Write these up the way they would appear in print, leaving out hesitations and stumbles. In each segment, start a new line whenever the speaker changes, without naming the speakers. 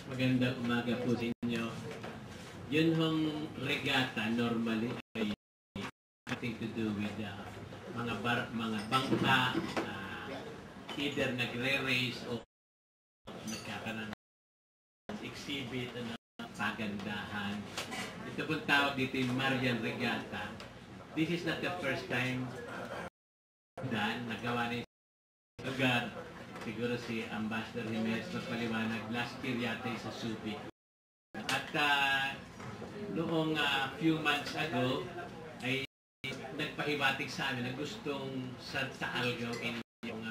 Magandang umaga po sa inyo. Yun hong regata normally ay having to do with mga bangka, either nagre-race o nagkakaroon ng exhibit na pagandahan. Ito pong tawag dito yung Marian Regatta. This is not the first time nagawa na yung lugar. Siguro si Ambassador Jimenez magpaliwanag, last year yata sa Subic. At noong few months ago, ay nagpahiwatig sa amin na gustong sa Taal gawin yung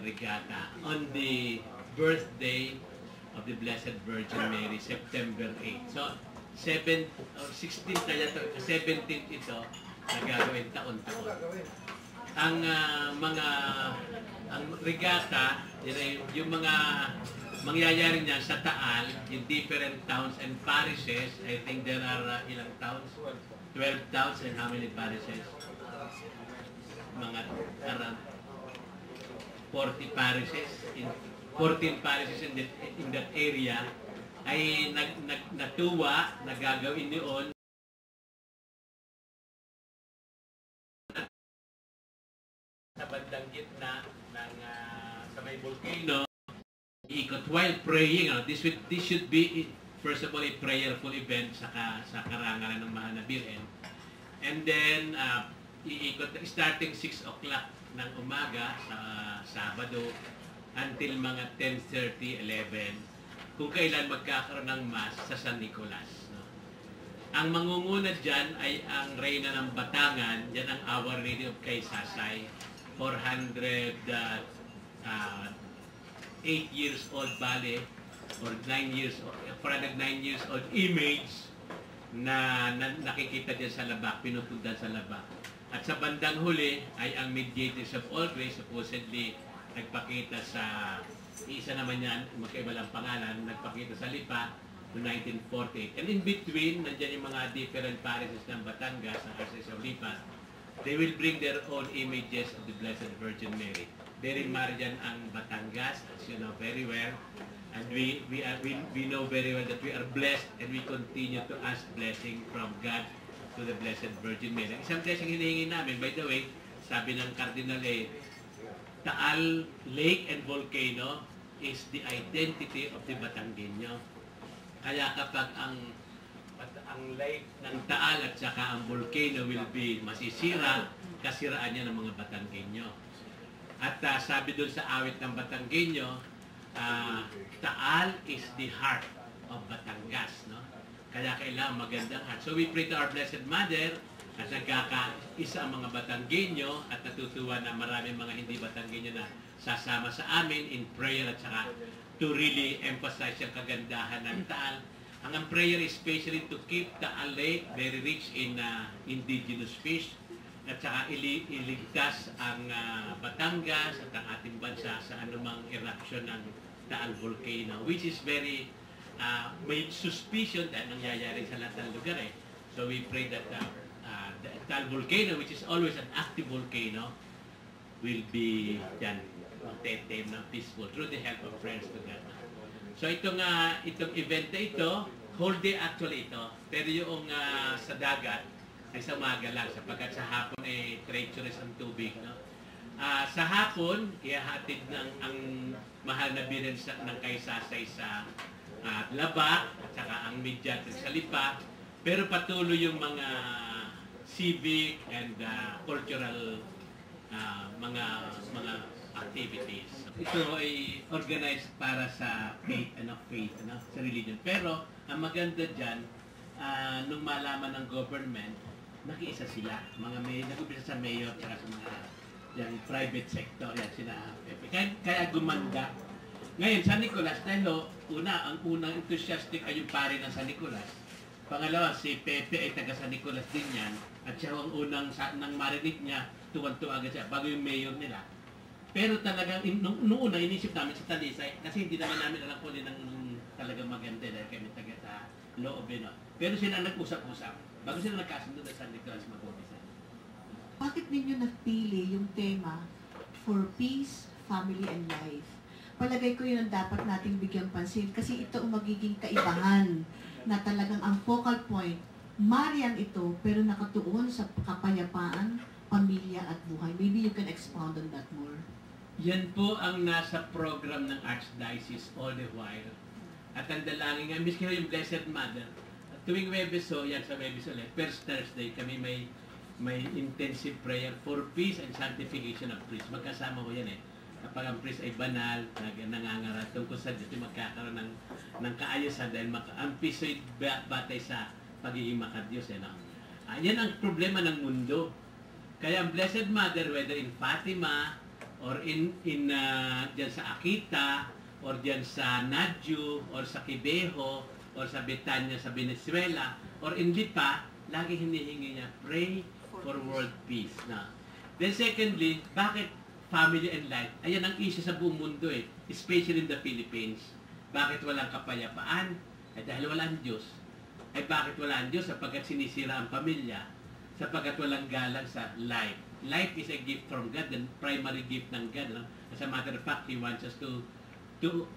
regatta on the birthday of the Blessed Virgin Mary, September 8. So, 7 or 16 kaya to, 17th ito, nagagawin taon-taon. Ang regatta, yung mga mangyayari niyan sa Taal, in different towns and parishes. I think there are ilang towns? 12 towns, and how many parishes? Mga around 40 parishes, 14 parishes in that area, ay natuwa na gagawin niyon sa bandang gitna ng sa may volcano, ikot while praying. This should be, first of all, a prayerful event sa karangalan ng Mahal na Birhen. And then, iikot starting 6 o'clock ng umaga sa Sabado until mga 10:30, 11, kung kailan magkakaroon ng Mass sa San Nicolas. Ang mangunguna dyan ay ang Reyna ng Batangan. Yan ang Our Lady of Kaysasay, 408 years old bale, or 9 years old, 409 years old image na nakikita dyan sa labak, pinupundan sa labak. At sa bandang huli ay ang Mediators of All Grace, supposedly nagpakita sa, isa naman yan, magkaiba lang pangalan, nagpakita sa Lipa noong 1948. And in between, nandiyan yung mga different parishes ng Batangas, ang Arces of Lipa. They will bring their own images of the Blessed Virgin Mary. Very Marian ang Batangas, as you know very well. And we know very well that we are blessed, and we continue to ask blessing from God to the Blessed Virgin Mary. Isang blessing hinihingi namin, by the way, sabi ng Cardinal Taal Lake and Volcano is the identity of the Batanggenyo. Kaya kapag ang lake ng Taal at saka ang volcano will be masisira, kasiraan niya ng mga Batanggenyo. At sabi doon sa awit ng Batanggenyo, Taal is the heart of Batangas, no? Kaya kailangan magandang heart. So we pray to our Blessed Mother at nagkakaisa ang mga Batanggenyo, at natutuwa na maraming mga hindi Batanggenyo na sasama sa amin in prayer at saka to really emphasize yung kagandahan ng Taal. Ang prayer is especially to keep Taal Lake very rich in indigenous fish, at saka iligtas ang Batangas at ang ating bansa sa anumang eruption ng Taal Volcano, which is very may suspicion dahil nangyayari sa lahat ng lugar eh. So we pray that the Taal Volcano, which is always an active volcano, will be magte-tame ng peaceful through the help of friends together. So itong event na ito, whole day actually ito, pero yung sa dagat ay sa umaga lang, sapagkat sa hapon ay treacherous ang tubig, no? Sa hapon, ihahatid ang Mahal na Birhen ng Kaysasay sa Laba, at saka ang Mediators sa Lipa, pero patuloy yung mga civic and cultural mga activities. Ito ay organized para sa faith, sa religion. Pero ang maganda dyan, nung malaman ng government, nakiisa sila. Nag-umpisa sa mayor at sa mga yung private sector, yan sila. Kaya gumanda. Ngayon, San Nicolas, dahil ang unang enthusiastic ay yung pare ng San Nicolas. Pangalawa, si Pepe ay taga San Nicolas din yan. At siya ang unang nang marinig niya, tuwan-tuwa agad siya, bago yung mayor nila. Pero talagang, noong una, inisip namin sa Talisay, kasi hindi naman namin alam kung ng talagang maganda dahil kami taga sa Loob. Pero sila nag-usap-usap. Bago sila nagkasundo na San Nicolas mag-umpisa.
Bakit ninyo napili yung tema for peace, family, and life? palagay ko yun ang dapat nating bigyang pansin kasi ito ang magiging kaibahan na talagang ang focal point, Marian ito, pero nakatuon sa kapayapaan, pamilya at buhay. Maybe you can expound on that more.
Yan po ang nasa program ng Archdiocese all the while. At ang dalangin nga, miski yung Blessed Mother, at tuwing Webeso, yan sa Webeso ulit, first Thursday, kami may intensive prayer for peace and sanctification of priests. Magkasama ko yan eh. Kapag ang priest ay banal, nangangaral tungkol sa Diyos, magkakaroon ng kaayusan dahil ang peace ay batay sa pagiging makadiyos. Eh, no? Yan ang problema ng mundo. Kaya ang Blessed Mother, whether in Fatima, or diyan sa Akita, or diyan sa Nadju, or sa Kibeho, or sa Betania sa Venezuela, or in Lipa, lagi hinihingi niya, pray for world peace. Na. Then secondly, bakit family and life? Ayan ang issue sa buong mundo eh, especially in the Philippines. Bakit walang kapayapaan? Dahil walang Diyos. Bakit walang Diyos? Sapagkat sinisira ang pamilya, sapagkat walang galang sa life. Life is a gift from God, the primary gift ng God. No? As a matter of fact, He wants us to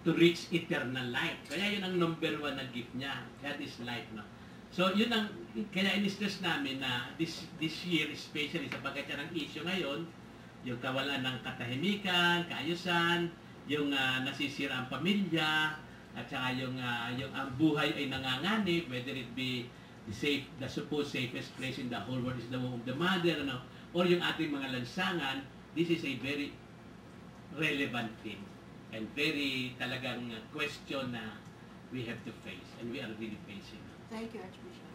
reach eternal life. Kaya yun ang number 1 na gift niya. That is life. No? So, yun ang, kaya in-stress namin na this year, especially sapagkat yan ang issue ngayon, yung kawalan ng katahimikan, kaayusan, yung nasisira ang pamilya, at saka yung ang buhay ay nanganganib, whether it be the supposed safest place in the whole world is the womb of the mother, ano, or yung ating mga lansangan. This is a very relevant thing and very talagang question na we have to face and we are really facing.
Thank you, Archbishop.